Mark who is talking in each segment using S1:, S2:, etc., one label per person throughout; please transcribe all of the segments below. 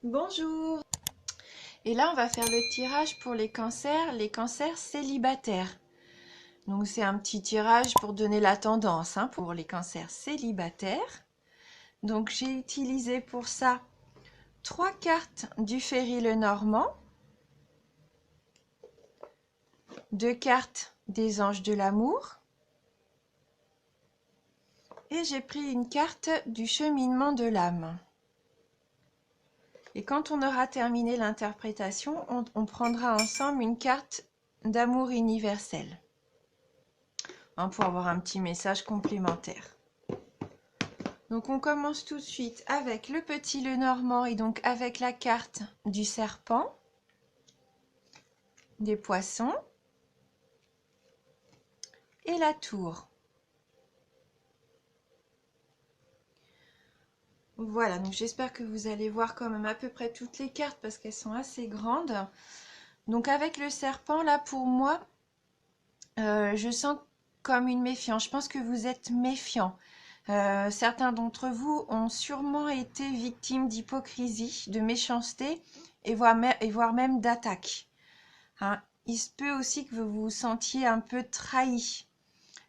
S1: Bonjour! Et là, on va faire le tirage pour les cancers célibataires. Donc, c'est un petit tirage pour donner la tendance pour les cancers célibataires. Donc, j'ai utilisé pour ça 3 cartes du Ferry Lenormand, 2 cartes des Anges de l'amour et j'ai pris une carte du Cheminement de l'âme. Et quand on aura terminé l'interprétation, on prendra ensemble une carte d'amour universel, pour avoir un petit message complémentaire. Donc on commence tout de suite avec le petit Lenormand et donc avec la carte du serpent, des poissons et la tour. Voilà, donc j'espère que vous allez voir quand même à peu près toutes les cartes parce qu'elles sont assez grandes. Donc avec le serpent, là pour moi, je sens comme une méfiance. Je pense que vous êtes méfiant. Certains d'entre vous ont sûrement été victimes d'hypocrisie, de méchanceté et voire même d'attaque. Il se peut aussi que vous vous sentiez un peu trahi,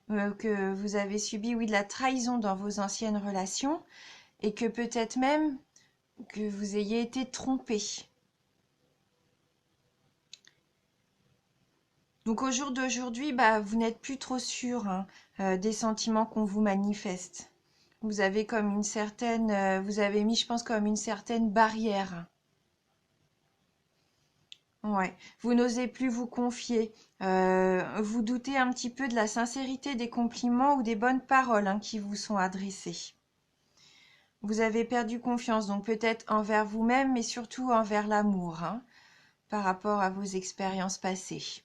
S1: que vous avez subi, oui, de la trahison dans vos anciennes relations et que peut-être même que vous ayez été trompé. Donc au jour d'aujourd'hui, vous n'êtes plus trop sûr des sentiments qu'on vous manifeste. Vous avez comme une certaine, vous avez mis, je pense, comme une certaine barrière. Ouais, vous n'osez plus vous confier. Vous doutez un petit peu de la sincérité des compliments ou des bonnes paroles qui vous sont adressées. Vous avez perdu confiance, donc peut-être envers vous-même, mais surtout envers l'amour, par rapport à vos expériences passées.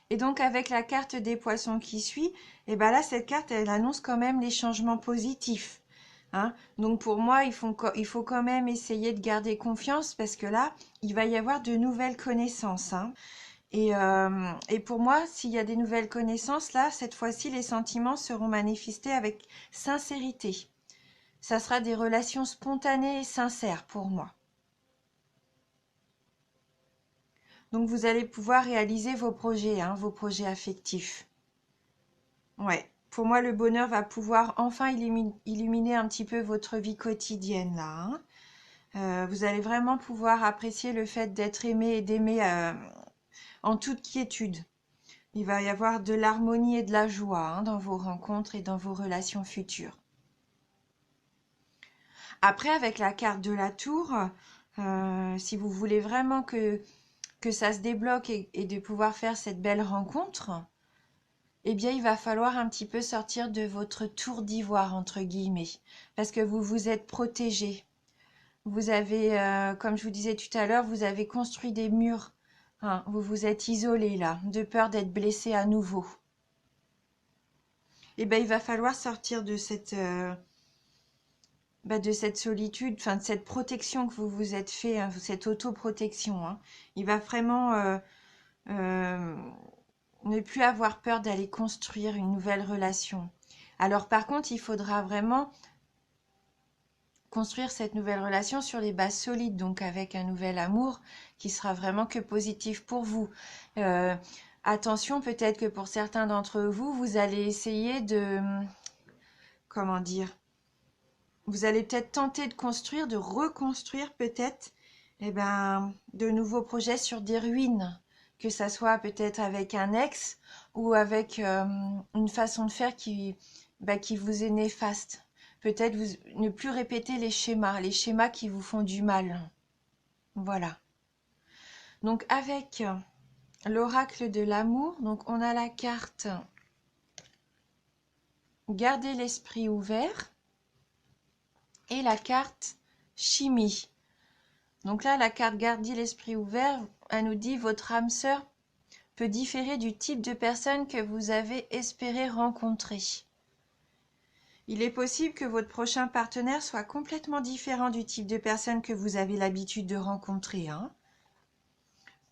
S1: Et donc avec la carte des poissons qui suit, et là cette carte elle annonce quand même les changements positifs. Donc pour moi il faut quand même essayer de garder confiance parce que là il va y avoir de nouvelles connaissances. Et pour moi s'il y a des nouvelles connaissances là, cette fois-ci les sentiments seront manifestés avec sincérité. Ça sera des relations spontanées et sincères pour moi. Donc vous allez pouvoir réaliser vos projets affectifs. Ouais, pour moi, le bonheur va pouvoir enfin illuminer un petit peu votre vie quotidienne là. Vous allez vraiment pouvoir apprécier le fait d'être aimé et d'aimer en toute quiétude. Il va y avoir de l'harmonie et de la joie dans vos rencontres et dans vos relations futures. Après, avec la carte de la tour, si vous voulez vraiment que ça se débloque et de pouvoir faire cette belle rencontre, eh bien, il va falloir un petit peu sortir de votre tour d'ivoire, entre guillemets, parce que vous vous êtes protégé. Vous avez, comme je vous disais tout à l'heure, vous avez construit des murs. Vous vous êtes isolé là, de peur d'être blessé à nouveau. Eh bien, il va falloir sortir de cette solitude, de cette protection que vous vous êtes fait, cette autoprotection. Il va vraiment ne plus avoir peur d'aller construire une nouvelle relation. Alors par contre, il faudra vraiment construire cette nouvelle relation sur les bases solides, donc avec un nouvel amour qui sera vraiment que positif pour vous. Attention, peut-être que pour certains d'entre vous, vous allez essayer de... Comment dire? Vous allez peut-être tenter de construire, de reconstruire peut-être de nouveaux projets sur des ruines, que ça soit peut-être avec un ex ou avec une façon de faire qui vous est néfaste. Peut-être ne plus répéter les schémas qui vous font du mal. Voilà. Donc avec l'oracle de l'amour, donc on a la carte Garder l'esprit ouvert et la carte Chimie. Donc là, la carte Garder l'esprit ouvert, elle nous dit votre âme sœur peut différer du type de personne que vous avez espéré rencontrer. Il est possible que votre prochain partenaire soit complètement différent du type de personne que vous avez l'habitude de rencontrer.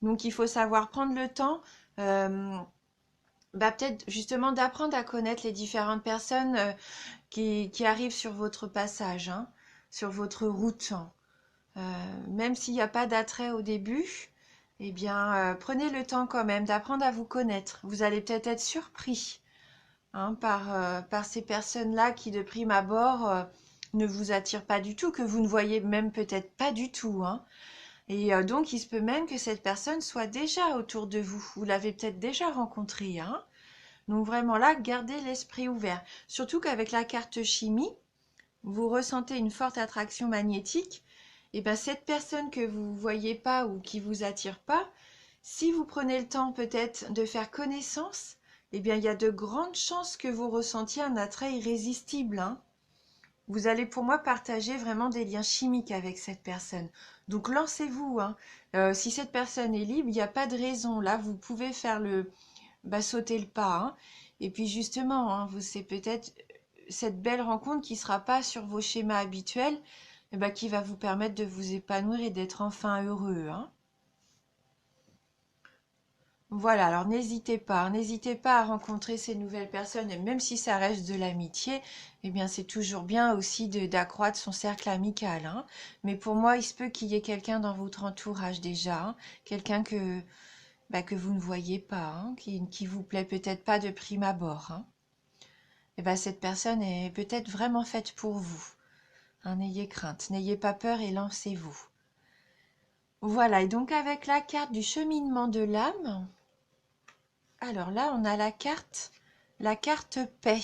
S1: Donc il faut savoir prendre le temps, peut-être justement d'apprendre à connaître les différentes personnes qui arrivent sur votre passage, sur votre route. Même s'il n'y a pas d'attrait au début, eh bien, prenez le temps quand même d'apprendre à vous connaître. Vous allez peut-être être surpris hein, par ces personnes-là qui, de prime abord, ne vous attirent pas du tout, que vous ne voyez même peut-être pas du tout. Hein. Et donc, il se peut même que cette personne soit déjà autour de vous. Vous l'avez peut-être déjà rencontrée. Hein. Donc, vraiment là, gardez l'esprit ouvert. Surtout qu'avec la carte chimie, vous ressentez une forte attraction magnétique. Et bien, cette personne que vous ne voyez pas ou qui ne vous attire pas, si vous prenez le temps peut-être de faire connaissance, eh bien, il y a de grandes chances que vous ressentiez un attrait irrésistible. Hein. Vous allez pour moi partager vraiment des liens chimiques avec cette personne. Donc lancez-vous. Hein. Si cette personne est libre, il n'y a pas de raison. Là, vous pouvez faire sauter le pas. Hein. Et puis justement, hein, c'est peut-être cette belle rencontre qui ne sera pas sur vos schémas habituels, qui va vous permettre de vous épanouir et d'être enfin heureux. Hein. Voilà, alors n'hésitez pas à rencontrer ces nouvelles personnes, et même si ça reste de l'amitié, eh bien c'est toujours bien aussi d'accroître son cercle amical. Hein. Mais pour moi, il se peut qu'il y ait quelqu'un dans votre entourage déjà, hein, quelqu'un que vous ne voyez pas, hein, qui vous plaît peut-être pas de prime abord. Hein. Et cette personne est peut-être vraiment faite pour vous. Hein, n'ayez crainte, n'ayez pas peur et lancez-vous. Voilà, et donc avec la carte du cheminement de l'âme, alors là, on a la carte paix.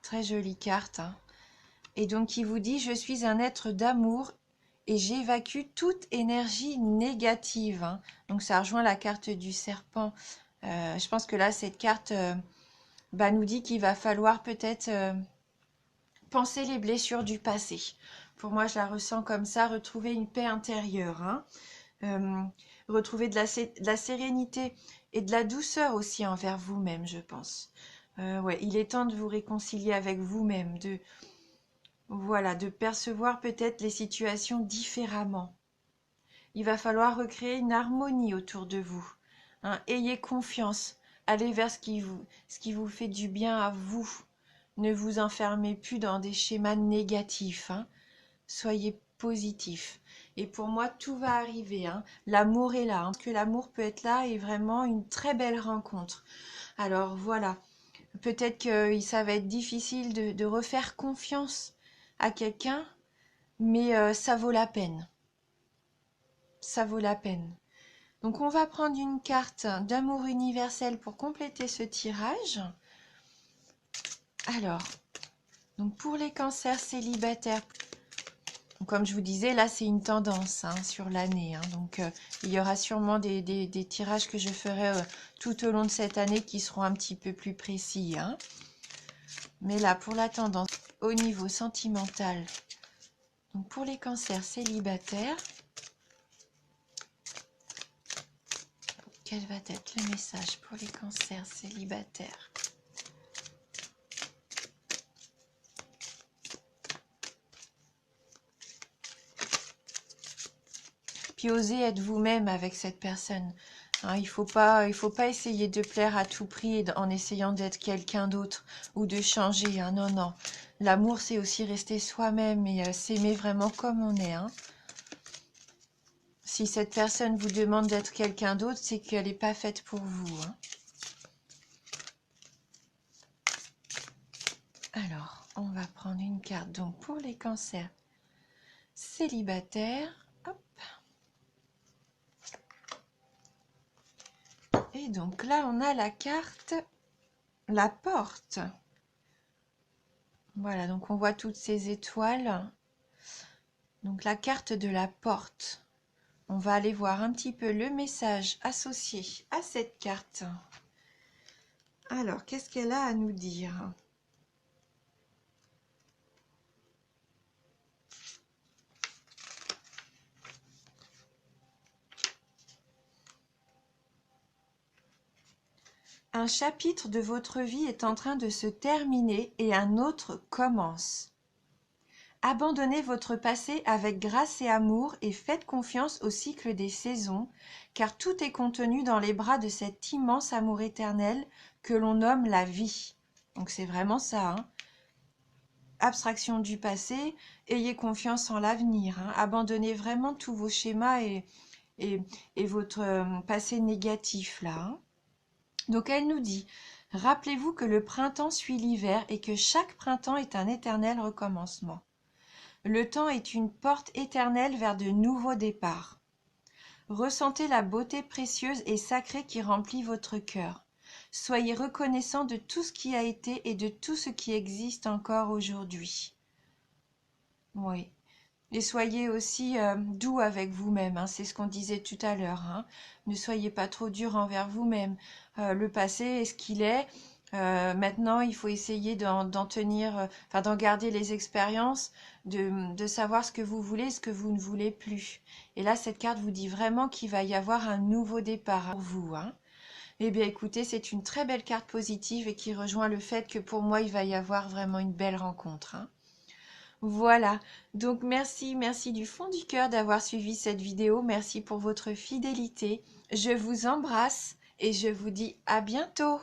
S1: Très jolie carte. Hein. Et donc, il vous dit, je suis un être d'amour et j'évacue toute énergie négative. Hein. Donc, ça rejoint la carte du serpent. Je pense que là, cette carte nous dit qu'il va falloir peut-être penser les blessures du passé. Pour moi, je la ressens comme ça, retrouver une paix intérieure. Hein. Retrouver de la sérénité et de la douceur aussi envers vous-même, je pense. Ouais, il est temps de vous réconcilier avec vous-même, de percevoir peut-être les situations différemment. Il va falloir recréer une harmonie autour de vous. Hein. Ayez confiance, allez vers ce qui vous fait du bien à vous. Ne vous enfermez plus dans des schémas négatifs. Hein. Soyez positif. Et pour moi, tout va arriver. Hein. L'amour est là. Hein. Que l'amour peut être là et vraiment une très belle rencontre. Alors voilà, peut-être que ça va être difficile de refaire confiance à quelqu'un, mais ça vaut la peine. Ça vaut la peine. Donc on va prendre une carte d'amour universel pour compléter ce tirage. Alors, donc pour les cancers célibataires, comme je vous disais, là, c'est une tendance hein, sur l'année. Hein. Donc, il y aura sûrement des tirages que je ferai tout au long de cette année qui seront un petit peu plus précis. Hein. Mais là, pour la tendance au niveau sentimental, donc pour les cancers célibataires, quel va être le message pour les cancers célibataires ? Puis osez être vous-même avec cette personne. Hein, il faut pas essayer de plaire à tout prix en essayant d'être quelqu'un d'autre ou de changer. Hein, non, non. L'amour, c'est aussi rester soi-même et s'aimer vraiment comme on est. Hein. Si cette personne vous demande d'être quelqu'un d'autre, c'est qu'elle n'est pas faite pour vous. Hein. Alors, on va prendre une carte donc pour les cancers célibataires. Hop. Et donc là, on a la carte, la porte. Voilà, donc on voit toutes ces étoiles. Donc la carte de la porte. On va aller voir un petit peu le message associé à cette carte. Alors, qu'est-ce qu'elle a à nous dire ? Un chapitre de votre vie est en train de se terminer et un autre commence. Abandonnez votre passé avec grâce et amour et faites confiance au cycle des saisons, car tout est contenu dans les bras de cet immense amour éternel que l'on nomme la vie. Donc c'est vraiment ça. Hein. abstraction du passé, ayez confiance en l'avenir, hein. Abandonnez vraiment tous vos schémas et, et votre passé négatif là, hein. Donc elle nous dit, rappelez-vous que le printemps suit l'hiver et que chaque printemps est un éternel recommencement. Le temps est une porte éternelle vers de nouveaux départs. Ressentez la beauté précieuse et sacrée qui remplit votre cœur. Soyez reconnaissant de tout ce qui a été et de tout ce qui existe encore aujourd'hui. Oui. Et soyez aussi doux avec vous-même, hein, c'est ce qu'on disait tout à l'heure, hein. Ne soyez pas trop dur envers vous-même. Le passé est ce qu'il est. Maintenant, il faut essayer d'en tenir, enfin d'en garder les expériences, de savoir ce que vous voulez et ce que vous ne voulez plus. Et là, cette carte vous dit vraiment qu'il va y avoir un nouveau départ pour vous, hein. Eh bien, écoutez, c'est une très belle carte positive et qui rejoint le fait que pour moi, il va y avoir vraiment une belle rencontre, hein. Voilà, donc merci du fond du cœur d'avoir suivi cette vidéo. Merci pour votre fidélité. Je vous embrasse et je vous dis à bientôt.